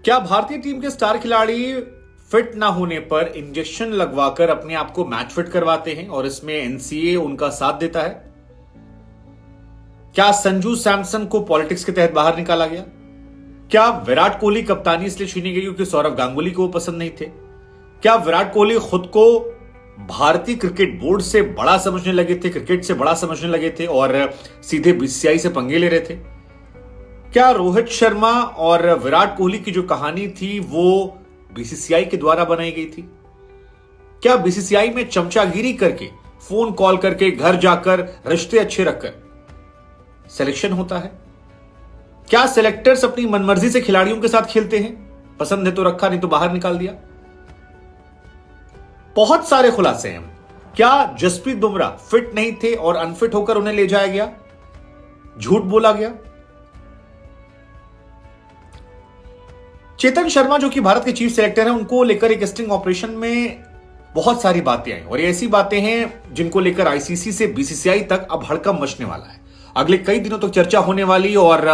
क्या भारतीय टीम के स्टार खिलाड़ी फिट ना होने पर इंजेक्शन लगवाकर अपने आप को मैच फिट करवाते हैं और इसमें एनसीए उनका साथ देता है? क्या संजू सैमसन को पॉलिटिक्स के तहत बाहर निकाला गया? क्या विराट कोहली कप्तानी इसलिए छीनी गई क्योंकि सौरव गांगुली को वो पसंद नहीं थे? क्या विराट कोहली खुद को भारतीय क्रिकेट बोर्ड से बड़ा समझने लगे थे, क्रिकेट से बड़ा समझने लगे थे और सीधे बीसीसीआई से पंगे ले रहे थे? क्या रोहित शर्मा और विराट कोहली की जो कहानी थी वो बीसीसीआई के द्वारा बनाई गई थी? क्या बीसीसीआई में चमचागिरी करके, फोन कॉल करके, घर जाकर, रिश्ते अच्छे रखकर सिलेक्शन होता है? क्या सिलेक्टर्स अपनी मनमर्जी से खिलाड़ियों के साथ खेलते हैं? पसंद है तो रखा, नहीं तो बाहर निकाल दिया। बहुत सारे खुलासे हैं। क्या जसप्रीत बुमराह फिट नहीं थे और अनफिट होकर उन्हें ले जाया गया, झूठ बोला गया? चेतन शर्मा जो कि भारत के चीफ सेलेक्टर हैं, उनको लेकर एक स्टिंग ऑपरेशन में बहुत सारी बातें आई और ये ऐसी बातें हैं जिनको लेकर आईसीसी से बीसीसीआई तक अब हड़कंप मचने वाला है। अगले कई दिनों तक चर्चा होने वाली और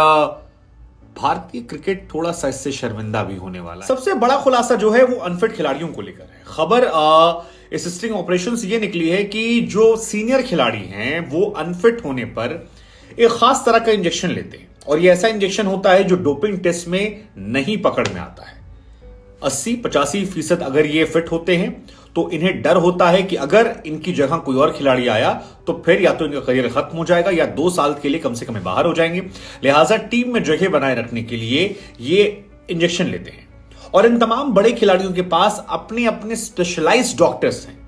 भारतीय क्रिकेट थोड़ा सा इससे शर्मिंदा भी होने वाला है। सबसे बड़ा खुलासा जो है वो अनफिट खिलाड़ियों को लेकर है। खबर इस स्टिंग ऑपरेशन से ये निकली है कि जो सीनियर खिलाड़ी हैं वो अनफिट होने पर एक खास तरह का इंजेक्शन लेते हैं और ये ऐसा इंजेक्शन होता है जो डोपिंग टेस्ट में नहीं पकड़ में आता है। 80-85% अगर ये फिट होते हैं तो इन्हें डर होता है कि अगर इनकी जगह कोई और खिलाड़ी आया तो फिर या तो इनका करियर खत्म हो जाएगा या 2 साल के लिए कम से कम बाहर हो जाएंगे। लिहाजा टीम में जगह बनाए रखने के लिए ये इंजेक्शन लेते हैं और इन तमाम बड़े खिलाड़ियों के पास अपने अपने स्पेशलाइज्ड डॉक्टर्स हैं।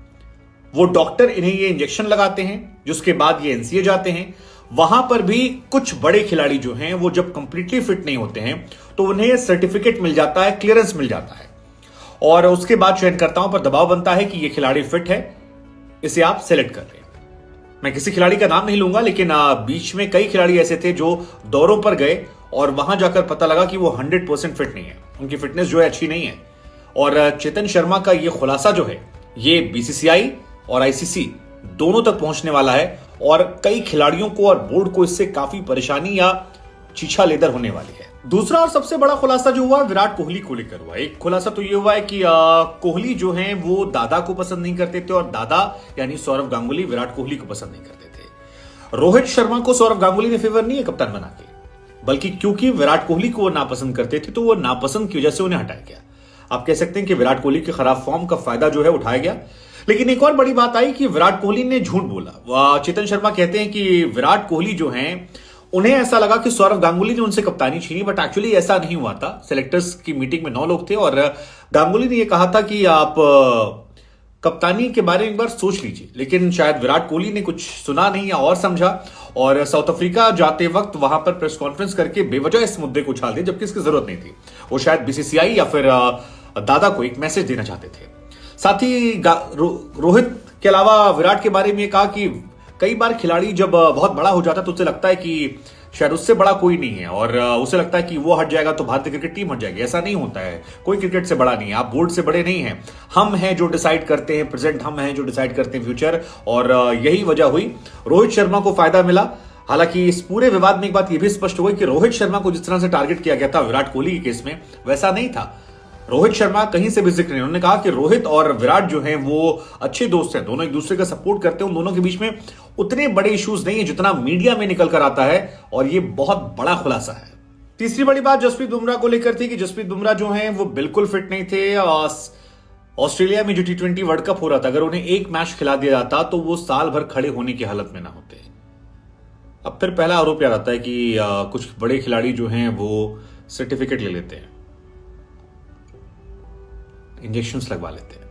वो डॉक्टर इन्हें ये इंजेक्शन लगाते हैं, जिसके बाद ये एनसीए जाते हैं। वहां पर भी कुछ बड़े खिलाड़ी जो हैं वो जब कंप्लीटली फिट नहीं होते हैं तो उन्हें सर्टिफिकेट मिल जाता है, क्लियरेंस मिल जाता है और उसके बाद चयनकर्ताओं पर दबाव बनता है कि ये खिलाड़ी फिट है, इसे आप सेलेक्ट कर रहे हैं। मैं किसी खिलाड़ी का नाम नहीं लूंगा, लेकिन बीच में कई खिलाड़ी ऐसे थे जो दौरों पर गए और वहां जाकर पता लगा कि वो 100% फिट नहीं है, उनकी फिटनेस जो है अच्छी नहीं है। और चेतन शर्मा का ये खुलासा जो है ये बीसीसीआई और आईसीसी दोनों तक पहुंचने वाला है और कई खिलाड़ियों को और बोर्ड को इससे काफी परेशानी या चीछा लेदर होने वाली है। दूसरा और सबसे बड़ा खुलासा जो हुआ विराट कोहली को लेकर हुआ। एक खुलासा तो ये हुआ है कि कोहली जो हैं वो दादा को पसंद नहीं करते थे और दादा यानी सौरव गांगुली विराट कोहली को पसंद नहीं करते थे। रोहित शर्मा को सौरव गांगुली ने फेवर नहीं है कप्तान बना के, बल्कि क्योंकि विराट कोहली को वो नापसंद करते थे तो वो नापसंद की वजह से उन्हें हटाया गया। आप कह सकते हैं कि विराट कोहली के खराब फॉर्म का फायदा जो है उठाया गया। लेकिन एक और बड़ी बात आई कि विराट कोहली ने झूठ बोला। चेतन शर्मा कहते हैं कि विराट कोहली जो हैं उन्हें ऐसा लगा कि सौरव गांगुली ने उनसे कप्तानी छीनी, बट एक्चुअली ऐसा नहीं हुआ था। सेलेक्टर्स की मीटिंग में 9 लोग थे और गांगुली ने यह कहा था कि आप कप्तानी के बारे में एक बार सोच लीजिए, लेकिन शायद विराट कोहली ने कुछ सुना नहीं या और समझा और साउथ अफ्रीका जाते वक्त वहां पर प्रेस कॉन्फ्रेंस करके बेवजह इस मुद्दे को उछाल दिया, जबकि इसकी जरूरत नहीं थी। वो शायद बीसीसीआई या फिर दादा को एक मैसेज देना चाहते थे। साथ ही रोहित के अलावा विराट के बारे में कहा कि कई बार खिलाड़ी जब बहुत बड़ा हो जाता है तो उसे लगता है कि शायद उससे बड़ा कोई नहीं है और उसे लगता है कि वो हट जाएगा तो भारतीय क्रिकेट टीम हट जाएगी। ऐसा नहीं होता है, कोई क्रिकेट से बड़ा नहीं है, आप बोर्ड से बड़े नहीं हैं। हम हैं जो डिसाइड करते हैं प्रेजेंट, हम हैं जो डिसाइड करते हैं फ्यूचर, और यही वजह हुई रोहित शर्मा को फायदा मिला। हालांकि इस पूरे विवाद में एक बात यह भी स्पष्ट हो गई कि रोहित शर्मा को जिस तरह से टारगेट किया गया था विराट कोहली के केस में, वैसा नहीं था। रोहित शर्मा कहीं से भी जिक्र नहीं, उन्होंने कहा कि रोहित और विराट जो हैं वो अच्छे दोस्त हैं, दोनों एक दूसरे का सपोर्ट करते हैं, उन दोनों के बीच में उतने बड़े इश्यूज नहीं है जितना मीडिया में निकल कर आता है और ये बहुत बड़ा खुलासा है। तीसरी बड़ी बात जसप्रीत बुमराह को लेकर थी कि जसप्रीत बुमराह जो हैं वो बिल्कुल फिट नहीं थे। ऑस्ट्रेलिया में जो T20 वर्ल्ड कप हो रहा था, अगर उन्हें एक मैच खिला दिया जाता तो वो साल भर खड़े होने की हालत में ना होते। अब फिर पहला आरोप याद आता है कि कुछ बड़े खिलाड़ी जो हैं वो सर्टिफिकेट ले लेते हैं, इंजेक्शंस लगवा लेते हैं।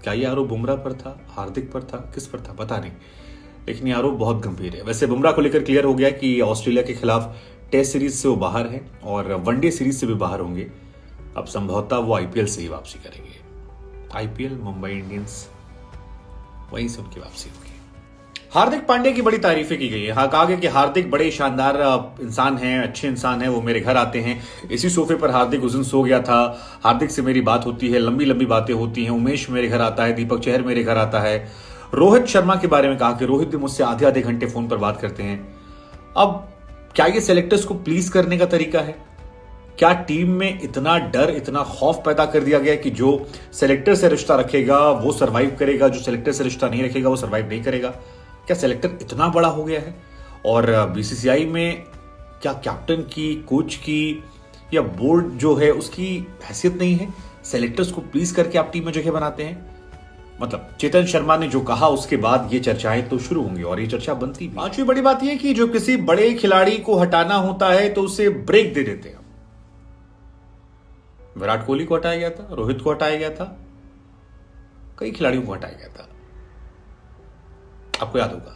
क्या ये आरोप बुमराह पर था, हार्दिक पर था, किस पर था पता नहीं, लेकिन ये आरोप बहुत गंभीर है। वैसे बुमराह को लेकर क्लियर हो गया कि ऑस्ट्रेलिया के खिलाफ टेस्ट सीरीज से वो बाहर हैं और वनडे सीरीज से भी बाहर होंगे। अब संभवतः वो आईपीएल से ही वापसी करेंगे। आईपीएल, मुंबई इंडियंस, वहीं से उनकी वापसी होगी। हार्दिक पांड्या की बड़ी तारीफें की गई है। कहा गया कि हार्दिक बड़े शानदार इंसान हैं, अच्छे इंसान हैं, वो मेरे घर आते हैं। इसी सोफे पर हार्दिक उस दिन सो गया था। हार्दिक से मेरी बात होती है, लंबी लंबी बातें होती हैं। उमेश मेरे घर आता है, दीपक चहर मेरे घर आता है। रोहित शर्मा के बारे में कहा कि रोहित भी मुझसे आधे आधे घंटे फोन पर बात करते हैं। अब क्या ये सेलेक्टर्स को प्लीज करने का तरीका है? क्या टीम में इतना डर, इतना खौफ पैदा कर दिया गया कि जो सेलेक्टर से रिश्ता रखेगा वो सरवाइव करेगा, जो सेलेक्टर से रिश्ता नहीं रखेगा वो सरवाइव नहीं करेगा? क्या सेलेक्टर इतना बड़ा हो गया है? और बीसीसीआई में क्या कैप्टन की, कोच की या बोर्ड जो है उसकी हैसियत नहीं है? सेलेक्टर्स को प्लीज करके आप टीम में जगह बनाते हैं। मतलब चेतन शर्मा ने जो कहा उसके बाद ये चर्चाएं तो शुरू होंगी और ये चर्चा बनती भी। पांचवी बड़ी बात यह कि जो किसी बड़े खिलाड़ी को हटाना होता है तो उसे ब्रेक दे देते हैं। विराट कोहली को हटाया गया था, रोहित को हटाया गया था, कई खिलाड़ियों को हटाया गया था, आपको याद होगा।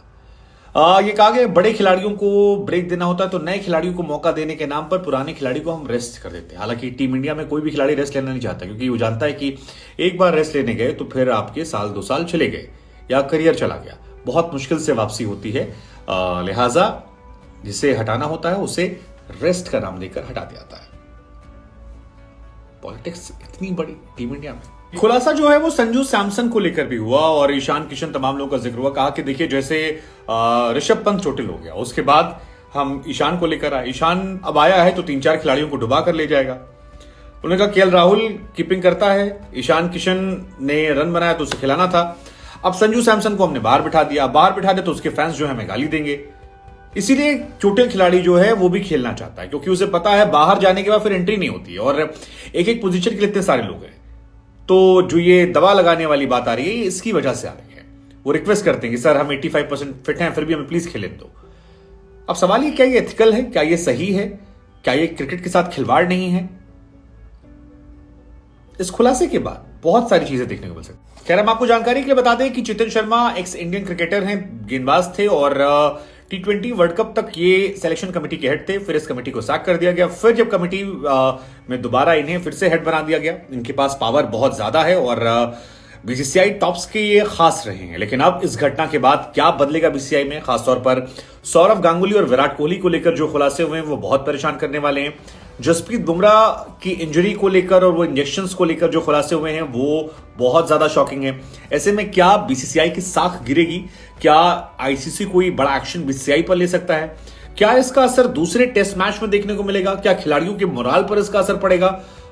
ये कहा गया बड़े खिलाड़ियों को ब्रेक देना होता है तो नए खिलाड़ियों को मौका देने के नाम पर पुराने खिलाड़ी को हम रेस्ट कर देते हैं। हालांकि टीम इंडिया में कोई भी खिलाड़ी रेस्ट लेना नहीं चाहता, क्योंकि वो जानता है कि एक बार रेस्ट लेने गए तो फिर आपके साल 2 साल चले गए या करियर चला गया, बहुत मुश्किल से वापसी होती है। लिहाजा जिसे हटाना होता है उसे रेस्ट का नाम देकर हटा दिया जाता है। पॉलिटिक्स इतनी बड़ी टीम इंडिया में। खुलासा जो है वो संजू सैमसन को लेकर भी हुआ और ईशान किशन, तमाम लोगों का जिक्र हुआ। कहा कि देखिए जैसे ऋषभ पंत चोटिल हो गया, उसके बाद हम ईशान को लेकर आए, ईशान अब आया है तो 3-4 खिलाड़ियों को डुबा कर ले जाएगा। उन्होंने कहा केएल राहुल कीपिंग करता है, ईशान किशन ने रन बनाया तो उसे खिलाना था, अब संजू सैमसन को हमने बाहर बिठा दिया, बाहर बिठा दे तो उसके फैंस जो है हमें गाली देंगे। इसीलिए चोटिल खिलाड़ी जो है वो भी खेलना चाहता है, क्योंकि उसे पता है बाहर जाने के बाद फिर एंट्री नहीं होती है और एक एक पोजीशन के लिए इतने सारे लोग हैं। तो जो ये दवा लगाने वाली बात आ रही है इसकी वजह से आ रही है। वो रिक्वेस्ट करते हैं कि सर हम 85% फिट हैं, फिर भी हमें प्लीज खेलें दो। अब सवाल ये, क्या ये एथिकल है? क्या ये सही है? क्या ये क्रिकेट के साथ खिलवाड़ नहीं है? इस खुलासे के बाद बहुत सारी चीजें देखने को मिल सकती। खैर हम आपको जानकारी के लिए बता दें कि Chetan Sharma x Indian cricketer हैं, गेंदबाज थे और T20 वर्ल्ड कप तक ये सिलेक्शन कमेटी के हेड थे। फिर इस कमेटी को सैक कर दिया गया। फिर जब कमेटी में दोबारा इन्हें फिर से हेड बना दिया गया। इनके पास पावर बहुत ज्यादा है और बीसीसीआई टॉप्स के ये खास रहे हैं। लेकिन अब इस घटना के बाद क्या बदलेगा बीसीसीआई में? खासतौर पर सौरव गांगुली और विराट कोहली को लेकर जो खुलासे हुए हैं वो बहुत परेशान करने वाले हैं। जसप्रीत बुमराह की इंजरी को लेकर और वो इंजेक्शंस को लेकर जो खुलासे हुए हैं वो बहुत ज्यादा शॉकिंग है। ऐसे में क्या बीसीसीआई की साख गिरेगी? क्या आईसीसी कोई बड़ा एक्शन बीसीसीआई पर ले सकता है? क्या इसका असर दूसरे टेस्ट मैच में देखने को मिलेगा? क्या खिलाड़ियों के मोराल पर इसका असर पड़ेगा?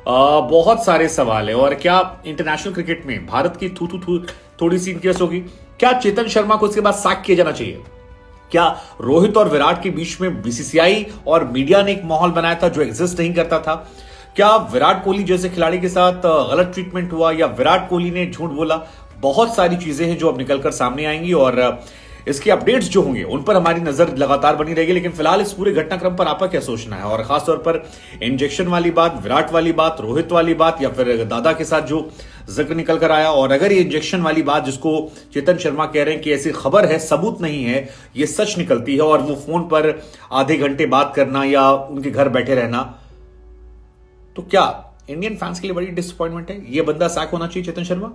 बहुत सारे सवाल है। और क्या इंटरनेशनल क्रिकेट में भारत की थोड़ी सी इनकेस होगी? क्या चेतन शर्मा को इसके बाद सैक किया जाना चाहिए? क्या रोहित और विराट के बीच में बीसीसीआई और मीडिया ने एक माहौल बनाया था जो एग्जिस्ट नहीं करता था? क्या विराट कोहली जैसे खिलाड़ी के साथ गलत ट्रीटमेंट हुआ या विराट कोहली ने झूठ बोला? बहुत सारी चीजें हैं जो अब निकलकर सामने आएंगी और इसके अपडेट्स जो होंगे उन पर हमारी नजर लगातार बनी रहेगी। लेकिन फिलहाल इस पूरे घटनाक्रम पर आपका क्या सोचना है? और खासतौर पर इंजेक्शन वाली बात, विराट वाली बात, रोहित वाली बात या फिर दादा के साथ जो जिक्र निकल कर आया, और अगर ये इंजेक्शन वाली बात जिसको चेतन शर्मा कह रहे हैं कि ऐसी खबर है, सबूत नहीं है, ये सच निकलती है और वो फोन पर आधे घंटे बात करना या उनके घर बैठे रहना, तो क्या इंडियन फैंस के लिए बड़ी डिसअपॉइंटमेंट है? ये बंदा सैक होना चाहिए चेतन शर्मा?